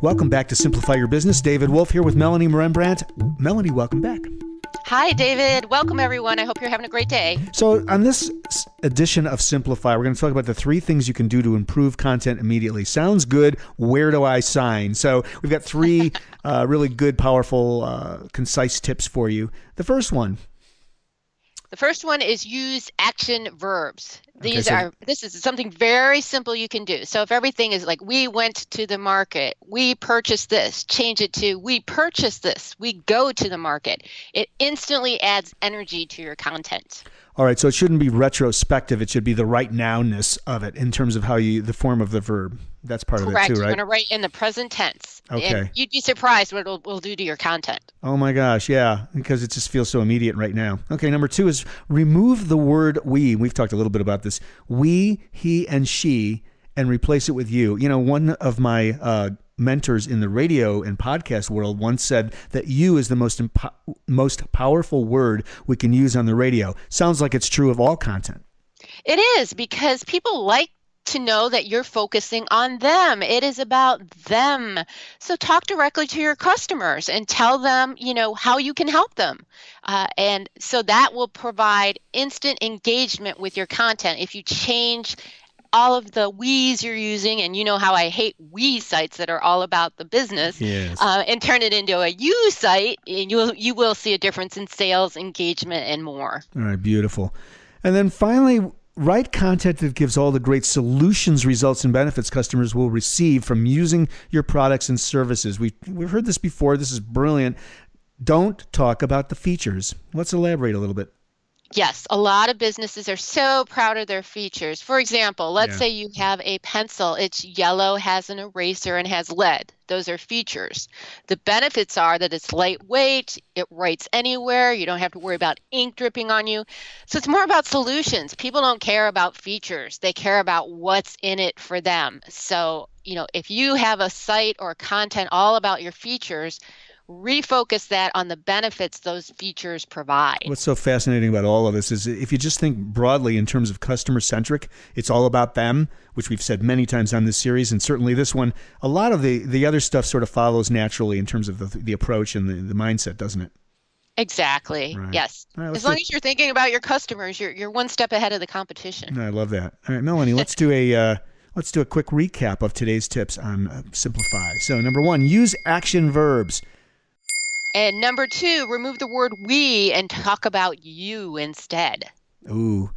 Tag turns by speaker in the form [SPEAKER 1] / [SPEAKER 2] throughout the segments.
[SPEAKER 1] Welcome back to Simplify Your Business. David Wolf here with Melanie Rembrandt. Melanie, welcome back.
[SPEAKER 2] Hi, David. Welcome, everyone. I hope you're having a great day.
[SPEAKER 1] So on this edition of Simplify, we're going to talk about the 3 things you can do to improve content immediately. Sounds good. Where do I sign? So we've got 3 really good, powerful, concise tips for you. The first one is
[SPEAKER 2] use action verbs. This is something very simple you can do. So if everything is like, we went to the market, we purchased this, change it to, we purchased this, we go to the market. It instantly adds energy to your content.
[SPEAKER 1] All right, so it shouldn't be retrospective. It should be the right nowness of it in terms of how the form of the verb. That's part
[SPEAKER 2] Correct.
[SPEAKER 1] of it too, right?
[SPEAKER 2] You're going to write in the present tense.
[SPEAKER 1] Okay.
[SPEAKER 2] And you'd be surprised what it will do to your content.
[SPEAKER 1] Oh my gosh, yeah, because it just feels so immediate right now. Okay, number 2 is remove the word we. We've talked a little bit about this. We, he, and she, and replace it with you. You know, one of my mentors in the radio and podcast world once said that you is the most powerful word we can use on the radio. Sounds like it's true of all content.
[SPEAKER 2] It is, because people like to know that you're focusing on them. It is about them. So talk directly to your customers and tell them, how you can help them. And so that will provide instant engagement with your content. If you change all of the we's you're using, and you know how I hate we sites that are all about the business,
[SPEAKER 1] yes.
[SPEAKER 2] And turn it into a you site, and you will see a difference in sales, engagement, and more.
[SPEAKER 1] All right, beautiful. And then finally, write content that gives all the great solutions, results, and benefits customers will receive from using your products and services. We've heard this before. This is brilliant. Don't talk about the features. Let's elaborate a little bit.
[SPEAKER 2] Yes, a lot of businesses are so proud of their features. For example, let's say you have a pencil. It's yellow, has an eraser, and has lead. Those are features. The benefits are that it's lightweight, it writes anywhere, you don't have to worry about ink dripping on you. So it's more about solutions. People don't care about features. They care about what's in it for them. So, if you have a site or content all about your features, refocus that on the benefits those features provide. What's
[SPEAKER 1] so fascinating about all of this is if you just think broadly in terms of customer-centric, it's all about them, which we've said many times on this series, and certainly this one. A lot of the other stuff sort of follows naturally in terms of the approach and the mindset, doesn't it?
[SPEAKER 2] Exactly.
[SPEAKER 1] Right.
[SPEAKER 2] Yes.
[SPEAKER 1] Right,
[SPEAKER 2] as long as you're thinking about your customers, you're one step ahead of the competition.
[SPEAKER 1] I love that. All right, Melanie, let's do a quick recap of today's tips on Simplify. So number 1, use action verbs.
[SPEAKER 2] And number 2, remove the word we and talk about you instead.
[SPEAKER 1] Ooh.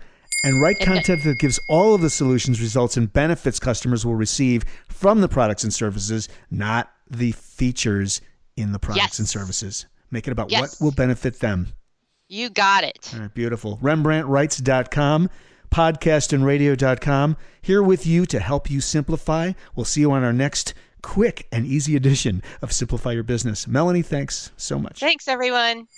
[SPEAKER 1] And write content that gives all of the solutions, results, and benefits customers will receive from the products and services, not the features in the products and services. Make it about what will benefit them.
[SPEAKER 2] You got it.
[SPEAKER 1] All right, beautiful. RembrandtWrites.com, podcastandradio.com. Here with you to help you simplify. We'll see you on our next quick and easy edition of Simplify Your Business. Melanie, thanks so much.
[SPEAKER 2] Thanks, everyone.